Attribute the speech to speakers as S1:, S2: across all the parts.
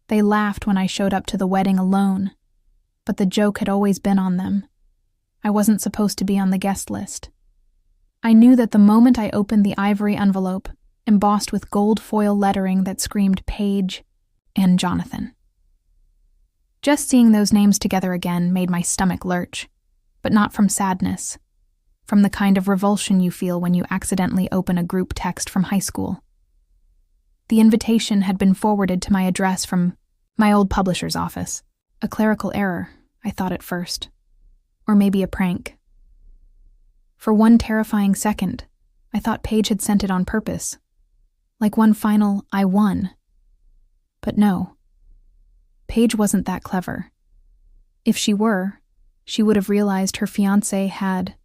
S1: They laughed when I showed up to the wedding alone, but the joke had always been on them. I wasn't supposed to be on the guest list. I knew that the moment I opened the ivory envelope, embossed with gold foil lettering that screamed Paige and Jonathan. Just seeing those names together again made my stomach lurch, but not from sadness, from the kind of revulsion you feel when you accidentally open a group text from high school. The invitation had been forwarded to my address from my old publisher's office. A clerical error, I thought at first. Or maybe a prank. For one terrifying second, I thought Paige had sent it on purpose. Like one final, I won. But no. Paige wasn't that clever. If she were, she would have realized her fiancé had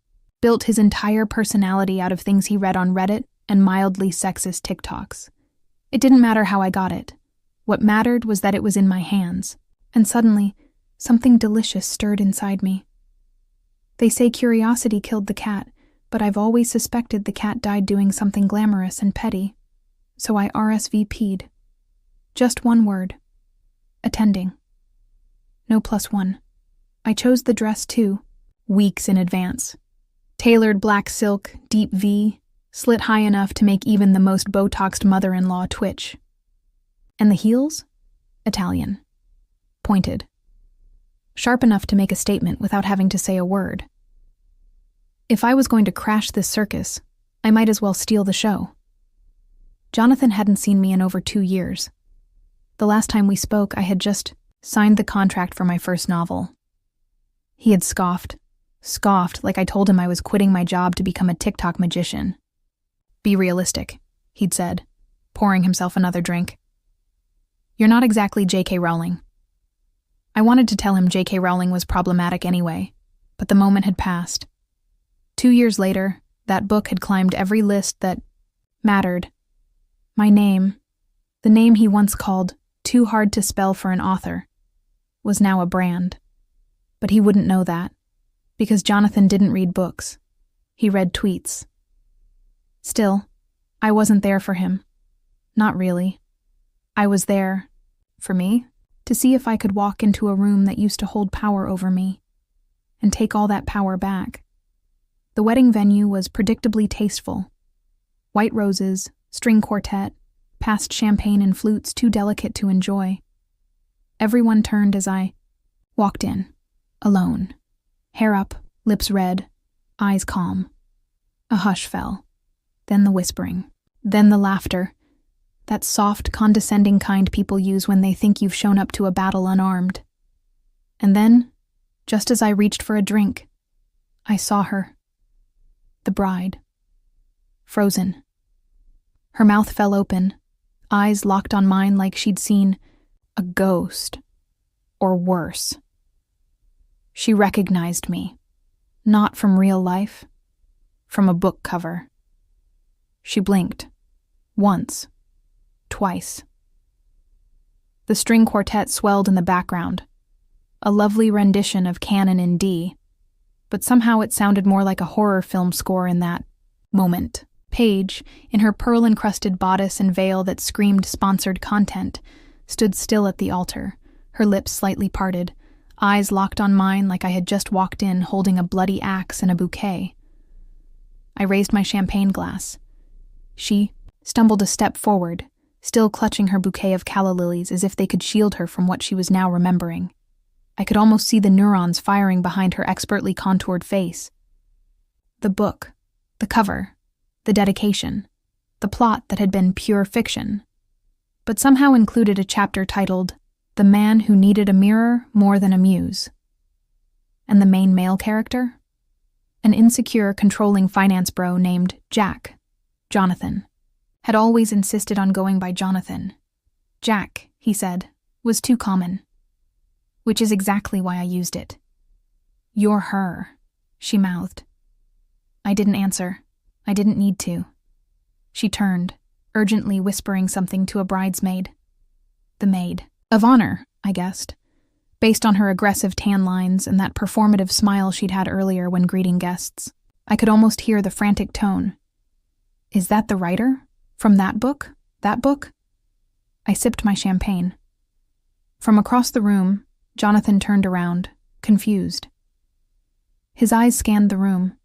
S1: built his entire personality out of things he read on Reddit and mildly sexist TikToks. It didn't matter how I got it. What mattered was that it was in my hands, and suddenly, something delicious stirred inside me. They say curiosity killed the cat, but I've always suspected the cat died doing something glamorous and petty. So I RSVP'd. Just one word. Attending. No +1. I chose the dress too, weeks in advance. Tailored black silk, deep V, slit high enough to make even the most Botoxed mother-in-law twitch. And the heels? Italian. Pointed. Sharp enough to make a statement without having to say a word. If I was going to crash this circus, I might as well steal the show. Jonathan hadn't seen me in over 2 years. The last time we spoke, I had just signed the contract for my first novel. He had scoffed like I told him I was quitting my job to become a TikTok magician. Be realistic, he'd said, pouring himself another drink. You're not exactly J.K. Rowling. I wanted to tell him J.K. Rowling was problematic anyway, but the moment had passed. 2 years later, that book had climbed every list that mattered. My name, the name he once called too hard to spell for an author, was now a brand. But he wouldn't know that, because Jonathan didn't read books. He read tweets. Still, I wasn't there for him. Not really. I was there, for me, to see if I could walk into a room that used to hold power over me, and take all that power back. The wedding venue was predictably tasteful. White roses, string quartet, passed champagne and flutes too delicate to enjoy. Everyone turned as I walked in, alone. Hair up, lips red, eyes calm. A hush fell. Then the whispering. Then the laughter. That soft, condescending kind people use when they think you've shown up to a battle unarmed. And then, just as I reached for a drink, I saw her. The bride. Frozen. Her mouth fell open, eyes locked on mine like she'd seen a ghost. Or worse. She recognized me. Not from real life. From a book cover. She blinked. Once. Twice. The string quartet swelled in the background. A lovely rendition of Canon in D. But somehow it sounded more like a horror film score in that moment. Paige, in her pearl-encrusted bodice and veil that screamed sponsored content, stood still at the altar, her lips slightly parted, eyes locked on mine like I had just walked in holding a bloody axe and a bouquet. I raised my champagne glass. She stumbled a step forward, still clutching her bouquet of calla lilies as if they could shield her from what she was now remembering. I could almost see the neurons firing behind her expertly contoured face. The book, the cover, the dedication, the plot that had been pure fiction, but somehow included a chapter titled The Man Who Needed a Mirror More Than a Muse. And the main male character? An insecure, controlling finance bro named Jack, Jonathan, had always insisted on going by Jonathan. Jack, he said, was too common. Which is exactly why I used it. You're her, she mouthed. I didn't answer. I didn't need to. She turned, urgently whispering something to a bridesmaid. The maid. Of honor, I guessed, based on her aggressive tan lines and that performative smile she'd had earlier when greeting guests. I could almost hear the frantic tone. Is that the writer? From that book? That book? I sipped my champagne. From across the room, Jonathan turned around, confused. His eyes scanned the room,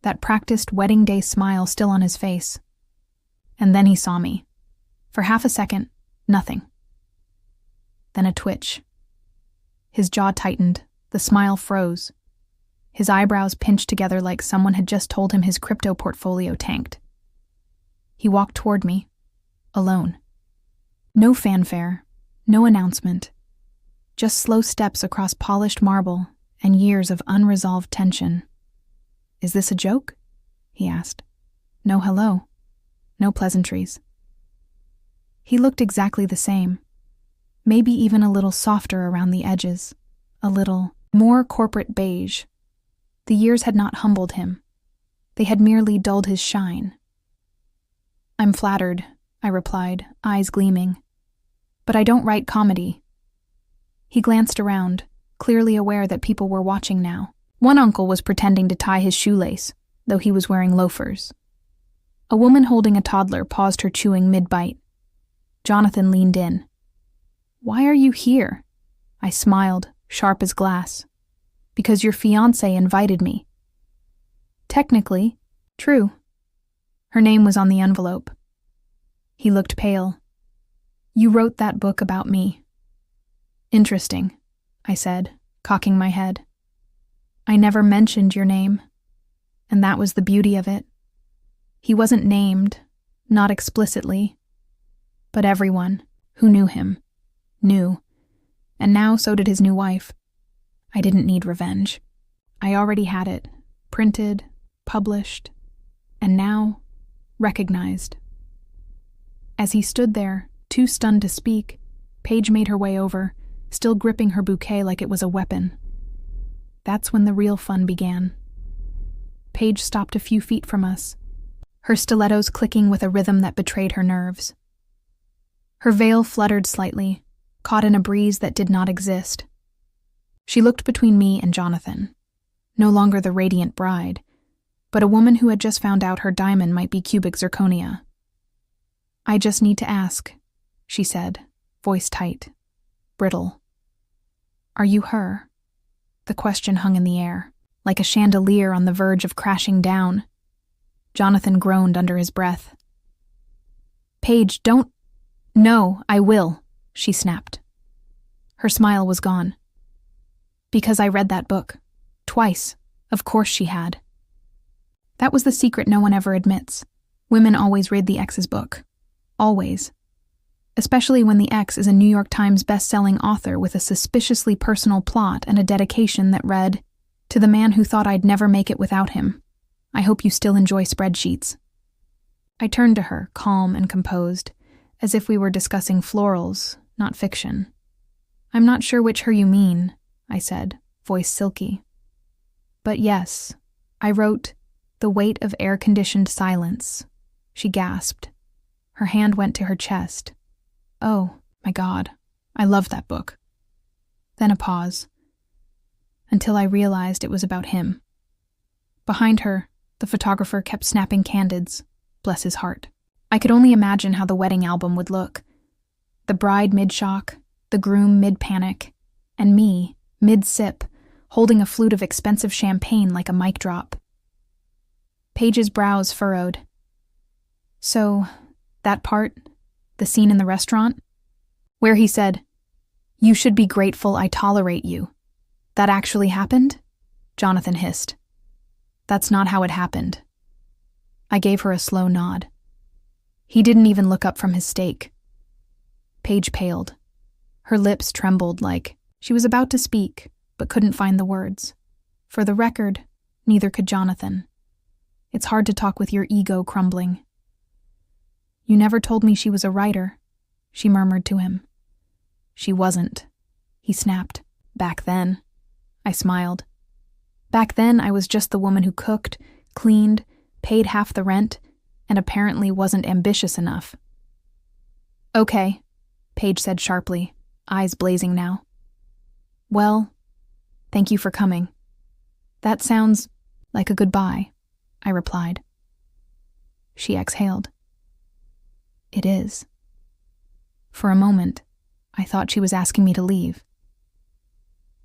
S1: that practiced wedding day smile still on his face. And then he saw me. For half a second, nothing. Then a twitch. His jaw tightened, the smile froze. His eyebrows pinched together like someone had just told him his crypto portfolio tanked. He walked toward me, alone. No fanfare, no announcement. Just slow steps across polished marble and years of unresolved tension. "Is this a joke?" he asked. No hello. No pleasantries. He looked exactly the same, maybe even a little softer around the edges, a little more corporate beige. The years had not humbled him. They had merely dulled his shine. "I'm flattered," I replied, eyes gleaming. "But I don't write comedy." He glanced around, clearly aware that people were watching now. One uncle was pretending to tie his shoelace, though he was wearing loafers. A woman holding a toddler paused her chewing mid-bite. Jonathan leaned in. "Why are you here?" I smiled, sharp as glass. "Because your fiancé invited me." "Technically, true." Her name was on the envelope. He looked pale. "You wrote that book about me." "Interesting," I said, cocking my head. "I never mentioned your name, and that was the beauty of it. He wasn't named, not explicitly, but everyone who knew him knew, and now so did his new wife. I didn't need revenge. I already had it, printed, published, and now recognized." As he stood there, too stunned to speak, Paige made her way over, still gripping her bouquet like it was a weapon. That's when the real fun began. Paige stopped a few feet from us, her stilettos clicking with a rhythm that betrayed her nerves. Her veil fluttered slightly, caught in a breeze that did not exist. She looked between me and Jonathan, no longer the radiant bride, but a woman who had just found out her diamond might be cubic zirconia. "I just need to ask," she said, voice tight, brittle. "Are you her?" The question hung in the air, like a chandelier on the verge of crashing down. Jonathan groaned under his breath. "Paige, don't—" "No, I will," she snapped. Her smile was gone. "Because I read that book. Twice. Of course she had." That was the secret no one ever admits. Women always read the ex's book. Always. Especially when the ex is a New York Times best-selling author with a suspiciously personal plot and a dedication that read, "To the man who thought I'd never make it without him. I hope you still enjoy spreadsheets." I turned to her, calm and composed, as if we were discussing florals, not fiction. "I'm not sure which her you mean," I said, voice silky. "But yes, I wrote The Weight of Air-Conditioned Silence." She gasped. Her hand went to her chest. "Oh, my God, I love that book." Then a pause, until I realized it was about him. Behind her, the photographer kept snapping candids, bless his heart. I could only imagine how the wedding album would look. The bride mid-shock, the groom mid-panic, and me, mid-sip, holding a flute of expensive champagne like a mic drop. Paige's brows furrowed. "So, that part, the scene in the restaurant, where he said, 'You should be grateful I tolerate you,' that actually happened?" Jonathan hissed. "That's not how it happened." I gave her a slow nod. He didn't even look up from his steak. Paige paled. Her lips trembled like she was about to speak, but couldn't find the words. For the record, neither could Jonathan. It's hard to talk with your ego crumbling. "You never told me she was a writer," she murmured to him. "She wasn't," he snapped. "Back then." I smiled. "Back then I was just the woman who cooked, cleaned, paid half the rent, and apparently wasn't ambitious enough." "Okay," Paige said sharply, eyes blazing now. "Well, thank you for coming." "That sounds like a goodbye," I replied. She exhaled. "It is." For a moment, I thought she was asking me to leave.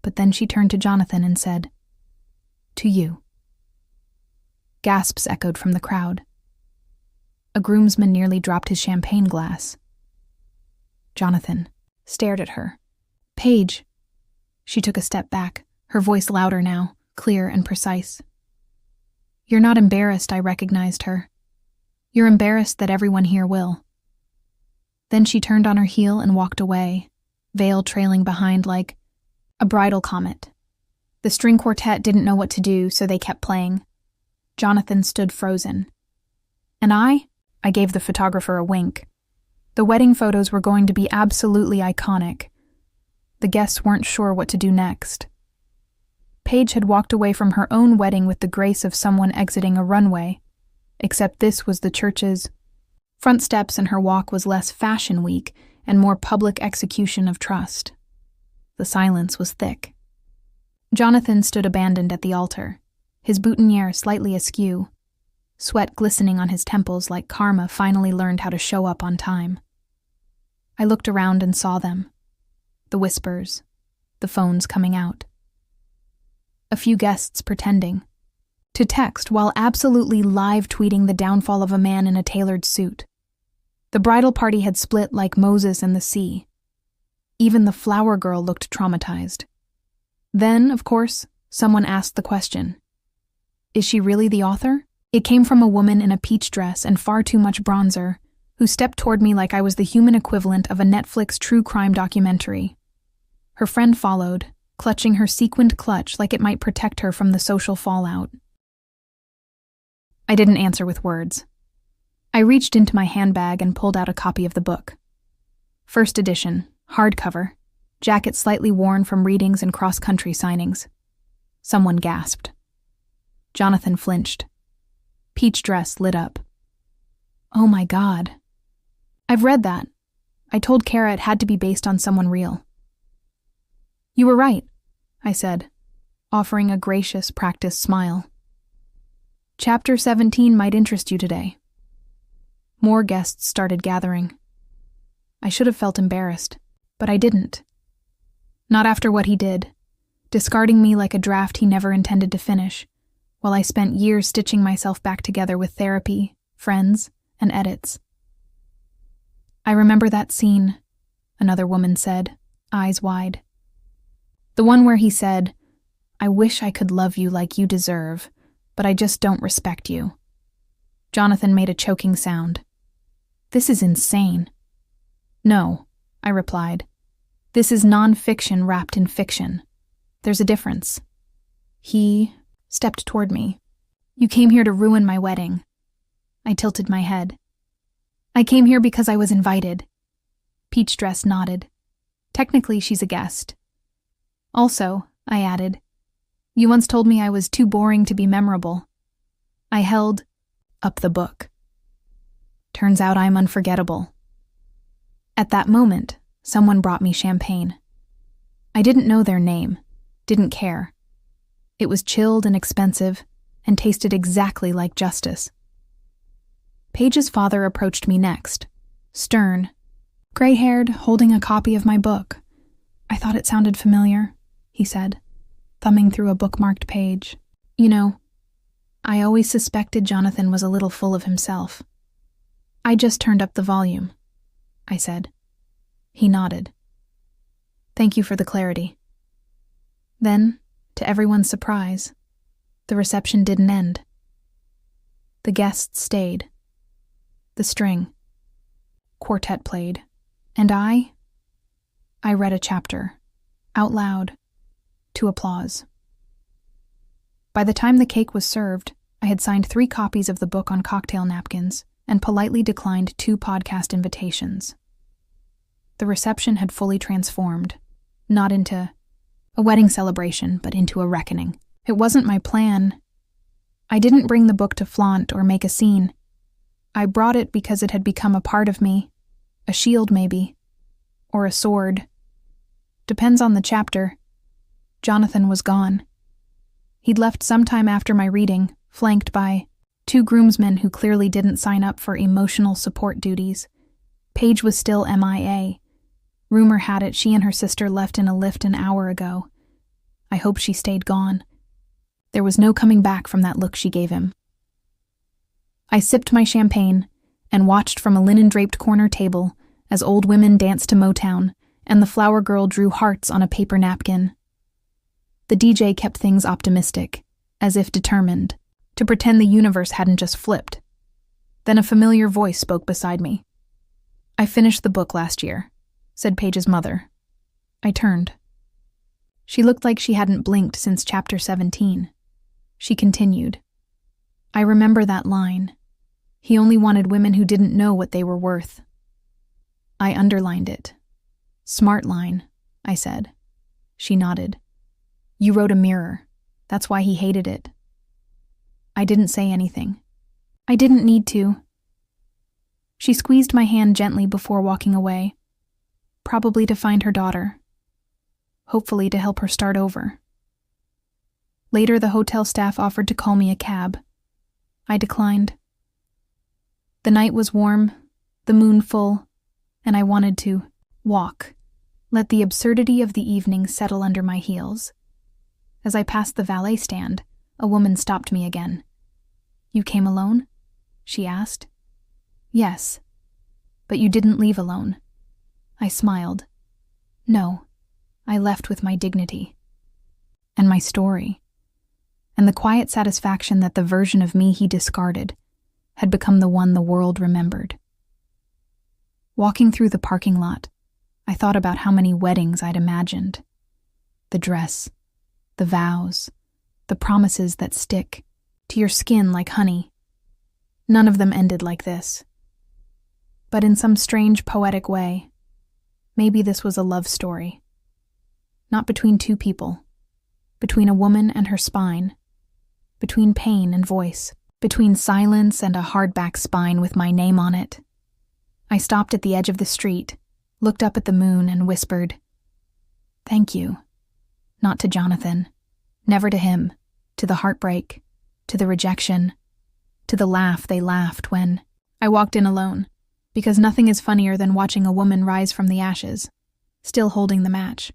S1: But then she turned to Jonathan and said, "To you." Gasps echoed from the crowd. A groomsman nearly dropped his champagne glass. Jonathan stared at her. "Paige." She took a step back, her voice louder now, clear and precise. "You're not embarrassed," I recognized her. "You're embarrassed that everyone here will." Then she turned on her heel and walked away, veil trailing behind like a bridal comet. The string quartet didn't know what to do, so they kept playing. Jonathan stood frozen. And I gave the photographer a wink. The wedding photos were going to be absolutely iconic. The guests weren't sure what to do next. Paige had walked away from her own wedding with the grace of someone exiting a runway, except this was the church's front steps, and her walk was less fashion week and more public execution of trust. The silence was thick. Jonathan stood abandoned at the altar, his boutonniere slightly askew, sweat glistening on his temples like karma finally learned how to show up on time. I looked around and saw them. The whispers, the phones coming out. A few guests pretending to text while absolutely live tweeting the downfall of a man in a tailored suit. The bridal party had split like Moses and the sea. Even the flower girl looked traumatized. Then, of course, someone asked the question, "Is she really the author?" It came from a woman in a peach dress and far too much bronzer, who stepped toward me like I was the human equivalent of a Netflix true crime documentary. Her friend followed, clutching her sequined clutch like it might protect her from the social fallout. I didn't answer with words. I reached into my handbag and pulled out a copy of the book. First edition, hardcover, jacket slightly worn from readings and cross-country signings. Someone gasped. Jonathan flinched. Peach dress lit up. "Oh my God. I've read that. I told Kara it had to be based on someone real." "You were right," I said, offering a gracious, practiced smile. "Chapter 17 might interest you today." More guests started gathering. I should have felt embarrassed, but I didn't. Not after what he did, discarding me like a draft he never intended to finish, while I spent years stitching myself back together with therapy, friends, and edits. "I remember that scene," another woman said, eyes wide. "The one where he said, 'I wish I could love you like you deserve, but I just don't respect you.'" Jonathan made a choking sound. "This is insane." "No," I replied. "This is non-fiction wrapped in fiction. There's a difference." He stepped toward me. "You came here to ruin my wedding." I tilted my head. "I came here because I was invited." Peach dress nodded. "Technically, she's a guest." "Also," I added, "you once told me I was too boring to be memorable." I held up the book. "Turns out I'm unforgettable." At that moment, someone brought me champagne. I didn't know their name, didn't care. It was chilled and expensive, and tasted exactly like justice. Paige's father approached me next, stern, gray-haired, holding a copy of my book. "I thought it sounded familiar," he said, thumbing through a bookmarked page. "You know, I always suspected Jonathan was a little full of himself." "I just turned up the volume," I said. He nodded. "Thank you for the clarity." Then, to everyone's surprise, the reception didn't end. The guests stayed. The string quartet played, and I read a chapter, out loud, to applause. By the time the cake was served, I had signed 3 copies of the book on cocktail napkins and politely declined 2 podcast invitations. The reception had fully transformed, not into a wedding celebration, but into a reckoning. It wasn't my plan. I didn't bring the book to flaunt or make a scene. I brought it because it had become a part of me, a shield maybe, or a sword. Depends on the chapter. Jonathan was gone. He'd left sometime after my reading, flanked by 2 groomsmen who clearly didn't sign up for emotional support duties. Paige was still MIA, Rumor had it she and her sister left in a lift an hour ago. I hope she stayed gone. There was no coming back from that look she gave him. I sipped my champagne and watched from a linen-draped corner table as old women danced to Motown and the flower girl drew hearts on a paper napkin. The DJ kept things optimistic, as if determined, to pretend the universe hadn't just flipped. Then a familiar voice spoke beside me. "I finished the book last year," said Paige's mother. I turned. She looked like she hadn't blinked since chapter 17. She continued, "I remember that line. He only wanted women who didn't know what they were worth." I underlined it. "Smart line," I said. She nodded. "You wrote a mirror. That's why he hated it." I didn't say anything. I didn't need to. She squeezed my hand gently before walking away, probably to find her daughter, hopefully to help her start over. Later, the hotel staff offered to call me a cab. I declined. The night was warm, the moon full, and I wanted to walk, let the absurdity of the evening settle under my heels. As I passed the valet stand, a woman stopped me again. "You came alone?" she asked. "Yes, but you didn't leave alone." I smiled. "No, I left with my dignity. And my story. And the quiet satisfaction that the version of me he discarded had become the one the world remembered." Walking through the parking lot, I thought about how many weddings I'd imagined. The dress, the vows, the promises that stick to your skin like honey. None of them ended like this. But in some strange poetic way, maybe this was a love story. Not between two people, between a woman and her spine, between pain and voice, between silence and a hardback spine with my name on it. I stopped at the edge of the street, looked up at the moon and whispered, "Thank you." Not to Jonathan, never to him, to the heartbreak, to the rejection, to the laugh they laughed when I walked in alone, because nothing is funnier than watching a woman rise from the ashes, still holding the match.